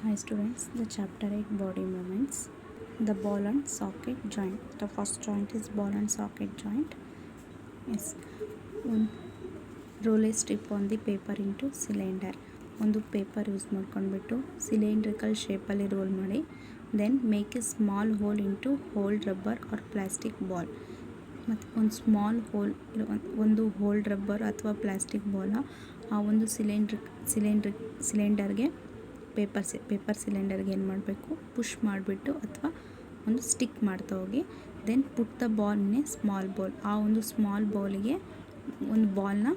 Hi students, the chapter 8 body movements. The ball and socket joint. The first joint is ball and socket joint. Yes. One roll a strip on the paper into cylinder. ಒಂದು paper use ಮಾಡ್ಕೊಂಡ್ಬಿಟ್ಟು cylindrical ಶೇಪಲ್ಲಿ roll ಮಾಡಿ then make a small hole into hold rubber or plastic ball. ಮತ್ತು ಒಂದು small hole ಒಂದು hold rubber ಅಥವಾ plastic ಬಾಲ್ನ ಆ ಒಂದು ಸಿಲಿಂಡರ್ಗೆ ಪೇಪರ್ ಸಿಲಿಂಡರ್ಗೆ ಏನು ಮಾಡಬೇಕು, ಪುಷ್ ಮಾಡಿಬಿಟ್ಟು ಅಥವಾ ಒಂದು ಸ್ಟಿಕ್ ಮಾಡ್ತಾ ಹೋಗಿ ದೆನ್ ಪುಟ್ ದ ಬಾಲ್ನೇ ಸ್ಮಾಲ್ ಬಾಲ್, ಆ ಒಂದು ಸ್ಮಾಲ್ ಬಾಲಿಗೆ ಒಂದು ಬಾಲ್ನ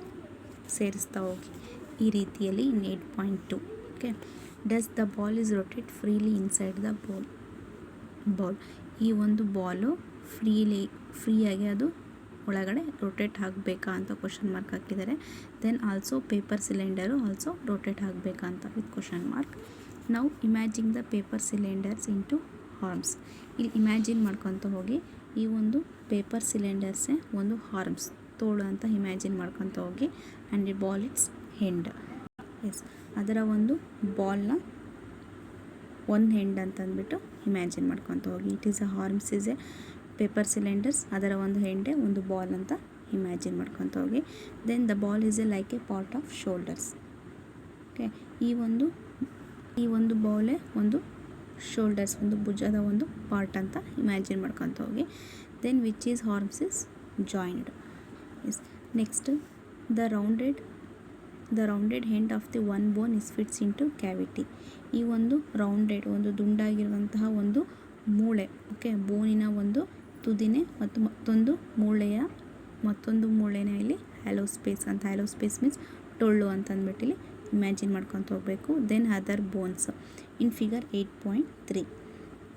ಸೇರಿಸ್ತಾ ಹೋಗಿ ಈ ರೀತಿಯಲ್ಲಿ in 8.2. Okay, does the ball is rotate freely inside the ball. ಈ ಒಂದು ಬಾಲು ಫ್ರೀಯಾಗಿ ಅದು ಒಳಗಡೆ ರೊಟೇಟ್ ಆಗಬೇಕಾ ಅಂತ ಕ್ವಶನ್ ಮಾರ್ಕ್ ಹಾಕಿದ್ದಾರೆ. Then also paper cylinder also rotate ಆಗಬೇಕಾ ಅಂತ ವಿತ್ ಕ್ವಶನ್ ಮಾರ್ಕ್. ನಾವು imagine the paper cylinders into harms. ಇಲ್ಲಿ ಇಮ್ಯಾಜಿನ್ ಮಾಡ್ಕೊತ ಹೋಗಿ ಈ ಒಂದು ಪೇಪರ್ ಸಿಲಿಂಡರ್ಸೇ ಒಂದು ಹಾರ್ಮ್ಸ್, ತೋಳು ಅಂತ ಇಮ್ಯಾಜಿನ್ ಮಾಡ್ಕೊತ ಹೋಗಿ and the ball its end. Yes, ಅದರ ಒಂದು ಬಾಲ್ನ ಒಂದು ಹೆಂಡ್ ಅಂತಂದ್ಬಿಟ್ಟು ಇಮ್ಯಾಜಿನ್ ಮಾಡ್ಕೊತ ಹೋಗಿ. It is a arms is a paper cylinders, ಅದರ ಒಂದು ಹೆಂಡೆ ಒಂದು ಬಾಲ್ ಅಂತ ಇಮ್ಯಾಜಿನ್ ಮಾಡ್ಕೊತ ಹೋಗಿ. Then the ball is a like a part of shoulders. Okay, ಈ ಒಂದು ಬಾಲೇ ಒಂದು ಶೋಲ್ಡರ್ಸ್, ಒಂದು ಭುಜದ ಒಂದು ಪಾರ್ಟ್ ಅಂತ ಇಮ್ಯಾಜಿನ್ ಮಾಡ್ಕೊತ ಹೋಗಿ. Then which is arms is joined. Yes, next the rounded end of the one bone is fits into cavity. ಈ ಒಂದು ರೌಂಡೆಡ್, ಒಂದು ದುಂಡಾಗಿರುವಂತಹ ಒಂದು ಮೂಳೆ, ಓಕೆ, ಬೋನಿನ ಒಂದು ತುದಿನೇ ಮತ್ತು ಮತ್ತೊಂದು ಮೂಳೆನೇ ಇಲ್ಲಿ ಹ್ಯಾಲೋ ಸ್ಪೇಸ್ ಅಂತ. ಹ್ಯಾಲೋ ಸ್ಪೇಸ್ ಮೀನ್ಸ್ ಟೊಳ್ಳು ಅಂತಂದ್ಬಿಟ್ಟು ಇಲ್ಲಿ ಇಮ್ಯಾಜಿನ್ ಮಾಡ್ಕೊತ ಹೋಗಬೇಕು. Then other bones in figure 8.3.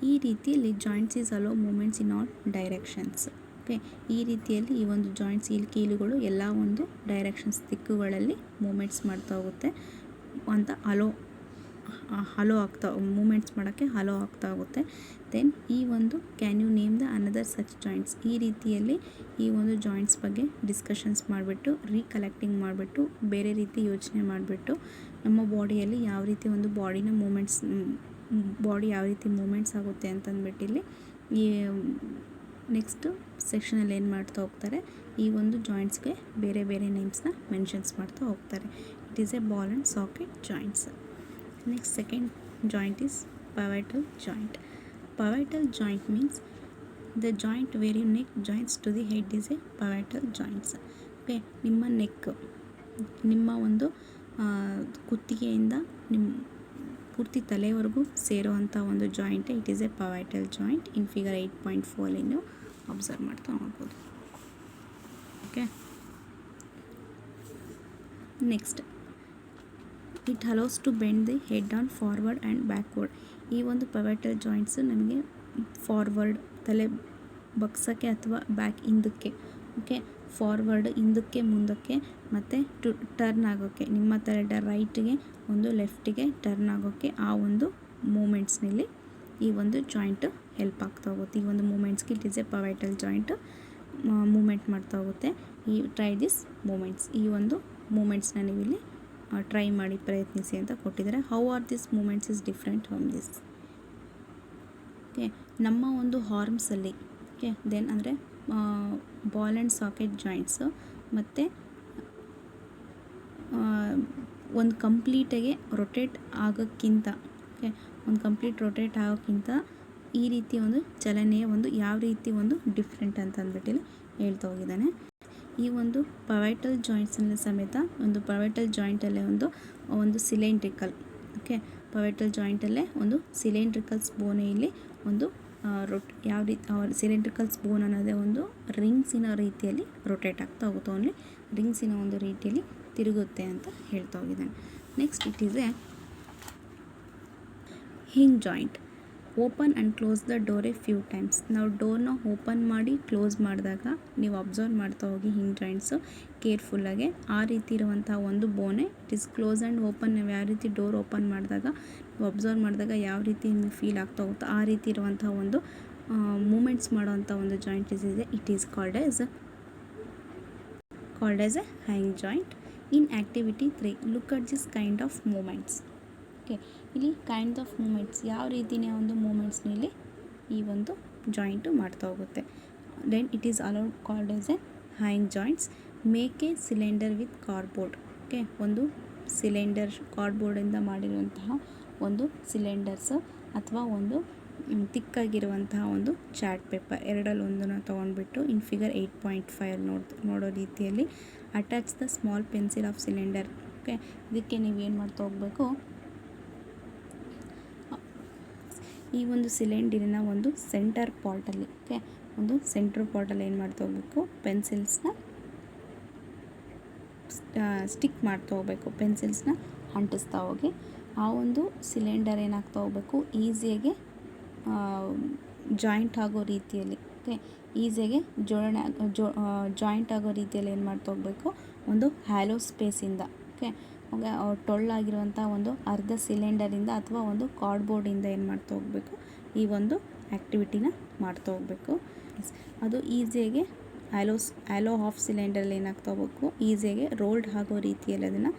ಈ ರೀತಿಯಲ್ಲಿ joints is allow movements in all directions. Okay, ಈ ರೀತಿಯಲ್ಲಿ ಈ ಒಂದು ಜಾಯಿಂಟ್ಸ್ ಕೀಲುಗಳು ಎಲ್ಲ ಒಂದು ಡೈರೆಕ್ಷನ್ಸ್, ದಿಕ್ಕುಗಳಲ್ಲಿ ಮೂಮೆಂಟ್ಸ್ ಮಾಡ್ತಾ ಹೋಗುತ್ತೆ ಅಂತ ಹಲೋ ಆಗ್ತಾ ಮೂಮೆಂಟ್ಸ್ ಮಾಡೋಕ್ಕೆ ಹಲೋ ಆಗ್ತಾ ಹೋಗುತ್ತೆ. ದೆನ್ ಈ ಒಂದು can you name the another such joints. ಈ ರೀತಿಯಲ್ಲಿ ಈ ಒಂದು ಜಾಯಿಂಟ್ಸ್ ಬಗ್ಗೆ ಡಿಸ್ಕಷನ್ಸ್ ಮಾಡಿಬಿಟ್ಟು ರೀಕಲೆಕ್ಟಿಂಗ್ ಮಾಡಿಬಿಟ್ಟು ಬೇರೆ ರೀತಿ ಯೋಚನೆ ಮಾಡಿಬಿಟ್ಟು ನಮ್ಮ ಬಾಡಿಯಲ್ಲಿ ಯಾವ ರೀತಿ ಒಂದು ಬಾಡಿ ಯಾವ ರೀತಿ ಮೂಮೆಂಟ್ಸ್ ಆಗುತ್ತೆ ಅಂತಂದ್ಬಿಟ್ಟು ಇಲ್ಲಿ ಈ ನೆಕ್ಸ್ಟ್ ಸೆಕ್ಷನಲ್ಲಿ ಏನು ಮಾಡ್ತಾ ಹೋಗ್ತಾರೆ, ಈ ಒಂದು ಜಾಯಿಂಟ್ಸ್ಗೆ ಬೇರೆ ಬೇರೆ ನೇಮ್ಸ್ನ ಮೆನ್ಷನ್ಸ್ ಮಾಡ್ತಾ ಹೋಗ್ತಾರೆ. It is A ball and socket joints. Next, second joint is pivotal joint. Pivotal joint means the joint where your neck joins to the head is a pivotal joints. Okay, ನಿಮ್ಮ ಒಂದು ಕುತ್ತಿಗೆಯಿಂದ ನಿಮ್ಮ ಪೂರ್ತಿ ತಲೆವರೆಗೂ ಸೇರುವಂಥ ಒಂದು ಜಾಯಿಂಟೇ it is a pivotal joint. In figure 8.4 ನೀವು ಅಬ್ಸರ್ವ್ ಮಾಡ್ತಾ ನೋಡ್ಬೋದು. Okay, next it allows to bend the head on forward and backward. ಈ ಒಂದು ಪಿವಟಲ್ ಜಾಯಿಂಟ್ಸು ನಮಗೆ ಫಾರ್ವರ್ಡ್ ತಲೆ ಬಗ್ಸೋಕ್ಕೆ ಅಥವಾ ಬ್ಯಾಕ್ ಹಿಂದಕ್ಕೆ, ಓಕೆ, ಫಾರ್ವರ್ಡ್ ಹಿಂದಕ್ಕೆ ಮುಂದಕ್ಕೆ ಮತ್ತು ಟರ್ನ್ ಆಗೋಕ್ಕೆ, ನಿಮ್ಮ ತಲೆ ರೈಟಿಗೆ ಒಂದು ಲೆಫ್ಟಿಗೆ ಟರ್ನ್ ಆಗೋಕ್ಕೆ ಆ ಒಂದು ಮೂಮೆಂಟ್ಸ್ನಲ್ಲಿ ಈ ಒಂದು ಜಾಯಿಂಟ್ ಹೆಲ್ಪ್ ಆಗ್ತಾ ಹೋಗುತ್ತೆ. ಈ ಒಂದು ಮೂಮೆಂಟ್ಸ್ಗೆ it is a pivotal joint movement ಮಾಡ್ತಾ ಹೋಗುತ್ತೆ. ಟ್ರೈ ದಿಸ್ ಮೂಮೆಂಟ್ಸ್, ಈ ಒಂದು ಮೂಮೆಂಟ್ಸ್ನ ನೀವು ಇಲ್ಲಿ ಟ್ರೈ ಮಾಡಿ ಪ್ರಯತ್ನಿಸಿ ಅಂತ ಕೊಟ್ಟಿದ್ದಾರೆ. How are this movements is different from this. Okay, ನಮ್ಮ ಒಂದು ಹಾರ್ಮ್ಸಲ್ಲಿ, ಓಕೆ, ದೆನ್ ಅಂದರೆ ಬಾಲ್ ಆ್ಯಂಡ್ ಸಾಕೆಟ್ ಜಾಯಿಂಟ್ಸು ಮತ್ತು ಒಂದು ಕಂಪ್ಲೀಟಾಗಿ ರೊಟೇಟ್ ಆಗೋಕ್ಕಿಂತ, ಓಕೆ, ಒಂದು ಕಂಪ್ಲೀಟ್ ರೊಟೇಟ್ ಆಗೋಕ್ಕಿಂತ ಈ ರೀತಿ ಒಂದು ಚಲನೆಯ ಒಂದು ಯಾವ ರೀತಿ ಒಂದು ಡಿಫ್ರೆಂಟ್ ಅಂತ ಅಂದ್ಬಿಟ್ಟು ಹೇಳ್ತಾ ಹೋಗಿದ್ದಾನೆ. ಈ ಒಂದು ಪಿವಟಲ್ ಜಾಯಿಂಟ್ಸ್ನಲ್ಲಿ ಸಮೇತ ಒಂದು ಪಿವಟಲ್ ಜಾಯಿಂಟಲ್ಲೇ ಒಂದು ಸಿಲಿಂಡ್ರಿಕಲ್, ಓಕೆ, ಪಿವಟಲ್ ಜಾಯಿಂಟಲ್ಲೇ ಒಂದು ಸಿಲಿಂಡ್ರಿಕಲ್ಸ್ ಬೋನೇ ಇಲ್ಲಿ ಒಂದು ಯಾವ ರೀತಿ ಸಿಲಿಂಡ್ರಿಕಲ್ಸ್ ಬೋನ್ ಅನ್ನೋದೇ ಒಂದು ರಿಂಗ್ಸಿನ ರೀತಿಯಲ್ಲಿ ರೊಟೇಟ್ ಆಗ್ತಾ ಹೋಗುತ್ತೆ, ಓನ್ಲಿ ರಿಂಗ್ಸಿನ ಒಂದು ರೀತಿಯಲ್ಲಿ ತಿರುಗುತ್ತೆ ಅಂತ ಹೇಳ್ತಾ ಹೋಗಿದ್ದಾನೆ. Next it is A hinge joint. Open and close the door A few times. ನಾವು ಡೋರ್ನ ಓಪನ್ ಮಾಡಿ ಕ್ಲೋಸ್ ಮಾಡಿದಾಗ ನೀವು ಅಬ್ಸರ್ವ್ ಮಾಡ್ತಾ ಹೋಗಿ ಹಿಂಗ್ ಜಾಯಿಂಟ್ಸು ಕೇರ್ಫುಲ್ಲಾಗೆ ಆ ರೀತಿ ಇರುವಂಥ ಒಂದು ಬೋನೆ it is close and open. ನಾವು ಯಾವ ರೀತಿ ಡೋರ್ ಓಪನ್ ಮಾಡಿದಾಗ ನೀವು ಅಬ್ಸರ್ವ್ ಮಾಡಿದಾಗ ಯಾವ ರೀತಿ ನಿಮಗೆ ಫೀಲ್ ಆಗ್ತಾ ಹೋಗುತ್ತೋ ಆ ರೀತಿ ಇರುವಂಥ ಒಂದು ಮೂಮೆಂಟ್ಸ್ ಮಾಡೋವಂಥ ಒಂದು ಜಾಯಿಂಟ್ ಇದೆ. It is called as a hinge joint. In activity 3 look at this kind of movements. Okay, ಇಲ್ಲಿ ಕೈಂಡ್ ಆಫ್ ಮೂಮೆಂಟ್ಸ್, ಯಾವ ರೀತಿಯ ಒಂದು ಮೂಮೆಂಟ್ಸ್ನ ಇಲ್ಲಿ ಈ ಒಂದು ಜಾಯಿಂಟು ಮಾಡ್ತಾ ಹೋಗುತ್ತೆ. Then it is allowed called as a hinge joints. Make a cylinder with cardboard. Okay, ಒಂದು ಸಿಲಿಂಡರ್ ಕಾರ್ಡ್ಬೋರ್ಡಿಂದ ಮಾಡಿರುವಂತಹ ಒಂದು ಸಿಲಿಂಡರ್ಸ್ ಅಥವಾ ಒಂದು ತಿಕ್ಕಾಗಿರುವಂತಹ ಒಂದು ಚಾರ್ಟ್ ಪೇಪರ್ ಎರಡಲ್ಲಿ ಒಂದನ್ನು ತೊಗೊಂಡ್ಬಿಟ್ಟು ಇನ್ ಫಿಗರ್ 8.5 ನೋಡೋ ರೀತಿಯಲ್ಲಿ attach the small pencil of cylinder. Okay, ಇದಕ್ಕೆ ನೀವೇನು ಮಾಡ್ತಾ ಹೋಗಬೇಕು, ಈ ಒಂದು ಸಿಲಿಂಡರಿನ ಒಂದು ಸೆಂಟರ್ ಪಾರ್ಟಲ್ಲಿ, ಓಕೆ, ಒಂದು ಸೆಂಟ್ರ್ ಪಾರ್ಟಲ್ಲಿ ಏನು ಮಾಡ್ತಾ ಹೋಗಬೇಕು, ಪೆನ್ಸಿಲ್ಸ್ನ ಸ್ಟಿಕ್ ಮಾಡ್ತಾ ಹೋಗಬೇಕು, ಪೆನ್ಸಿಲ್ಸ್ನ ಅಂಟಿಸ್ತಾ ಹೋಗಿ ಆ ಒಂದು ಸಿಲಿಂಡರ್ ಏನಾಗ್ತಾ ಹೋಗಬೇಕು, ಈಸಿಯಾಗಿ ಜಾಯಿಂಟ್ ಆಗೋ ರೀತಿಯಲ್ಲಿ, ಓಕೆ, ಈಸಿಯಾಗಿ ಜೋಡಣೆ ಜಾಯಿಂಟ್ ಆಗೋ ರೀತಿಯಲ್ಲಿ ಏನು ಮಾಡ್ತಾ ಹೋಗಬೇಕು, ಒಂದು ಹ್ಯಾಲೋ ಸ್ಪೇಸಿಂದ, ಓಕೆ, ಟೊಳ್ಳಾಗಿರುವಂಥ ಒಂದು ಅರ್ಧ ಸಿಲಿಂಡರಿಂದ ಅಥವಾ ಒಂದು ಕಾರ್ಡ್ಬೋರ್ಡಿಂದ ಏನು ಮಾಡ್ತಾ ಹೋಗಬೇಕು, ಈ ಒಂದು ಆ್ಯಕ್ಟಿವಿಟಿನ ಮಾಡ್ತಾ ಹೋಗಬೇಕು. ಅದು ಈಸಿಯಾಗಿ ಹ್ಯಾಲೋ ಹಾಫ್ ಸಿಲಿಂಡರಲ್ಲಿ ಏನಾಗ್ತಾ ಹೋಗಬೇಕು, ಈಸಿಯಾಗಿ ರೋಲ್ಡ್ ಆಗೋ ರೀತಿಯಲ್ಲಿ ಅದನ್ನು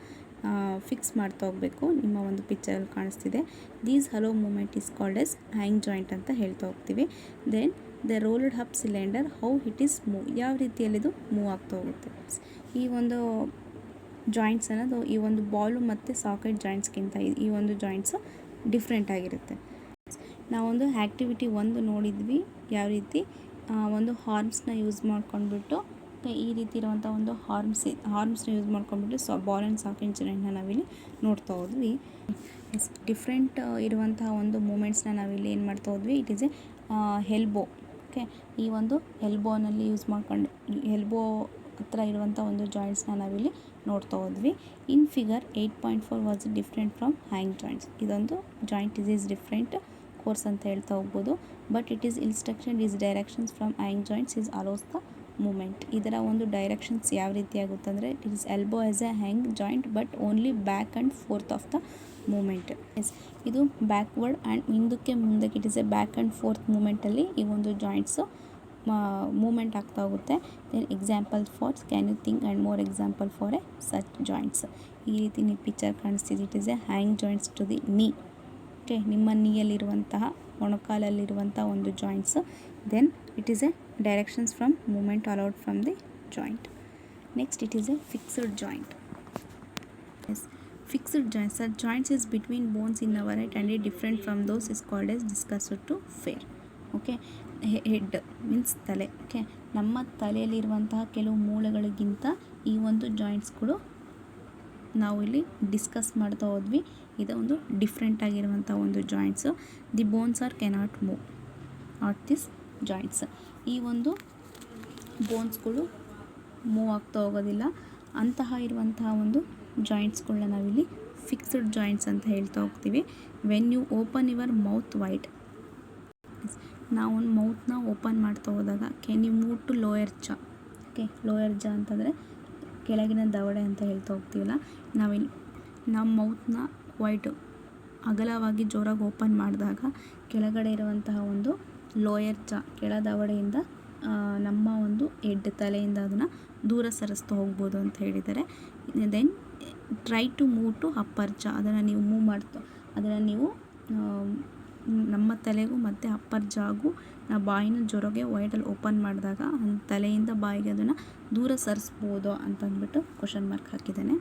ಫಿಕ್ಸ್ ಮಾಡ್ತಾ ಹೋಗಬೇಕು. ನಿಮ್ಮ ಒಂದು ಪಿಕ್ಚರಲ್ಲಿ ಕಾಣಿಸ್ತಿದೆ. These hollow movement is called as hinge joint ಅಂತ ಹೇಳ್ತಾ ಹೋಗ್ತೀವಿ. Then the rolled up cylinder how it is move, ಯಾವ ರೀತಿಯಲ್ಲಿದು ಮೂವ್ ಆಗ್ತಾ ಹೋಗುತ್ತೆ. ಈ ಒಂದು ಜಾಯಿಂಟ್ಸ್ ಅನ್ನೋದು ಈ ಒಂದು ಬಾಲು ಮತ್ತು ಸಾಕೆಟ್ ಜಾಯಿಂಟ್ಸ್ಗಿಂತ ಈ ಒಂದು ಜಾಯಿಂಟ್ಸು ಡಿಫ್ರೆಂಟ್ ಆಗಿರುತ್ತೆ. ನಾವೊಂದು ಆ್ಯಕ್ಟಿವಿಟಿ 1 ನೋಡಿದ್ವಿ, ಯಾವ ರೀತಿ ಒಂದು ಹಾರ್ಮ್ಸ್ನ ಯೂಸ್ ಮಾಡ್ಕೊಂಡ್ಬಿಟ್ಟು ಈ ರೀತಿ ಇರುವಂಥ ಒಂದು ಹಾರ್ಮ್ಸ್ನ ಯೂಸ್ ಮಾಡ್ಕೊಂಡ್ಬಿಟ್ಟು ಬಾಲ್ ಆ್ಯಂಡ್ ಸಾಕೆಟ್ ಜಾಯಿಂಟ್ನ ನಾವಿಲ್ಲಿ ನೋಡ್ತಾ ಹೋದ್ವಿ. ಡಿಫ್ರೆಂಟ್ ಇರುವಂತಹ ಒಂದು ಮೂಮೆಂಟ್ಸ್ನ ನಾವಿಲ್ಲಿ ಏನು ಮಾಡ್ತಾ ಹೋದ್ವಿ, it is A elbow. Okay, ಈ ಒಂದು ಎಲ್ಬೋನಲ್ಲಿ ಯೂಸ್ ಮಾಡ್ಕೊಂಡು ಎಲ್ಬೋ ಹತ್ರ ಇರುವಂಥ ಒಂದು ಜಾಯಿಂಟ್ಸ್ನ ನಾವಿಲ್ಲಿ ನೋಡ್ತಾ ಹೋದ್ವಿ. In figure 8.4 was different from hang joints. ಇದೊಂದು ಜಾಯಿಂಟ್ ಈಸ್ ಡಿಫ್ರೆಂಟ್ ಕೋರ್ಸ್ ಅಂತ ಹೇಳ್ತಾ ಹೋಗ್ಬೋದು. But it is instruction is directions from hang joints is allows the movement. ಇದರ ಒಂದು ಡೈರೆಕ್ಷನ್ಸ್ ಯಾವ ರೀತಿ ಆಗುತ್ತೆ ಅಂದರೆ, it is elbow as a hang joint but only back and forth of the movement. ಇದು ಬ್ಯಾಕ್ವರ್ಡ್ ಆ್ಯಂಡ್ ಹಿಂದಕ್ಕೆ ಮುಂದಕ್ಕೆ it is a back and forth ಮೂಮೆಂಟಲ್ಲಿ ಈ ಒಂದು ಜಾಯಿಂಟ್ಸು ಮೂಮೆಂಟ್ ಆಗ್ತಾ ಹೋಗುತ್ತೆ. Then example for can you think and more example for a such joints. ಈ ರೀತಿ ನೀವು ಪಿಕ್ಚರ್ ಕಾಣಿಸ್ತಿದೆ. It is a hinge joints to the knee. Okay, ನಿಮ್ಮ ನೀಯಲ್ಲಿರುವಂತಹ ಮೊಣಕಾಲಲ್ಲಿರುವಂಥ ಒಂದು joints. Then it is a directions from movement allowed from the joint. Next it is a fixed joint. Yes, fixed joints are joints is between bones in our head and different from those is called S discussed to far. Okay, head means ತಲೆ. Okay, ನಮ್ಮ ತಲೆಯಲ್ಲಿರುವಂತಹ ಕೆಲವು ಮೂಳೆಗಳಿಗಿಂತ ಈ ಒಂದು ಜಾಯಿಂಟ್ಸ್ಗಳು ನಾವು ಇಲ್ಲಿ discuss ಮಾಡ್ತಾ ಹೋದ್ವಿ. ಇದು ಒಂದು ಡಿಫ್ರೆಂಟ್ ಆಗಿರುವಂಥ ಒಂದು joints. The bones are cannot move at this joints. ಈ ಒಂದು ಬೋನ್ಸ್ಗಳು ಮೂವ್ ಆಗ್ತಾ ಹೋಗೋದಿಲ್ಲ. ಅಂತಹ ಇರುವಂತಹ ಒಂದು ಜಾಯಿಂಟ್ಸ್ಗಳನ್ನ ನಾವಿಲ್ಲಿ ಫಿಕ್ಸ್ಡ್ ಜಾಯಿಂಟ್ಸ್ ಅಂತ ಹೇಳ್ತಾ ಹೋಗ್ತೀವಿ. When you open your mouth wide, ನಾವು ಒಂದು ಮೌತ್ನ ಓಪನ್ ಮಾಡ್ತಾ ಹೋದಾಗ can you move to lower jaw. Okay, lower jaw ಅಂತಂದರೆ ಕೆಳಗಿನ ದವಡೆ ಅಂತ ಹೇಳ್ತಾ ಹೋಗ್ತೀವಲ್ಲ, ನಮ್ಮ ಮೌತ್ನ ವೈಟು ಅಗಲವಾಗಿ ಜೋರಾಗಿ ಓಪನ್ ಮಾಡಿದಾಗ ಕೆಳಗಡೆ ಇರುವಂತಹ ಒಂದು ಲೋಯರ್ ಜಾ ಕೆಳ ದವಡೆಯಿಂದ ನಮ್ಮ ಒಂದು ಹೆಡ್ ತಲೆಯಿಂದ ಅದನ್ನು ದೂರ ಸರಿಸ್ತಾ ಹೋಗ್ಬೋದು ಅಂತ ಹೇಳಿದ್ದಾರೆ. Then try to move to upper jaw, ಅದನ್ನು ನೀವು ಮೂವ್ ಮಾಡ್ತಾ ಅದನ್ನು ನೀವು ನಮ್ಮ ತಲೆಗೂ ಮತ್ತು ಅಪ್ಪರ್ ಜಾಗೂ ಬಾಯಿನ ಜೊರಗೆ ವೈಡಲ್ಲಿ ಓಪನ್ ಮಾಡಿದಾಗ ತಲೆಯಿಂದ ಬಾಯಿಗೆ ಅದನ್ನು ದೂರ ಸರಿಸ್ಬೋದು ಅಂತಂದ್ಬಿಟ್ಟು ಕ್ವಶನ್ ಮಾರ್ಕ್ ಹಾಕಿದ್ದಾನೆ.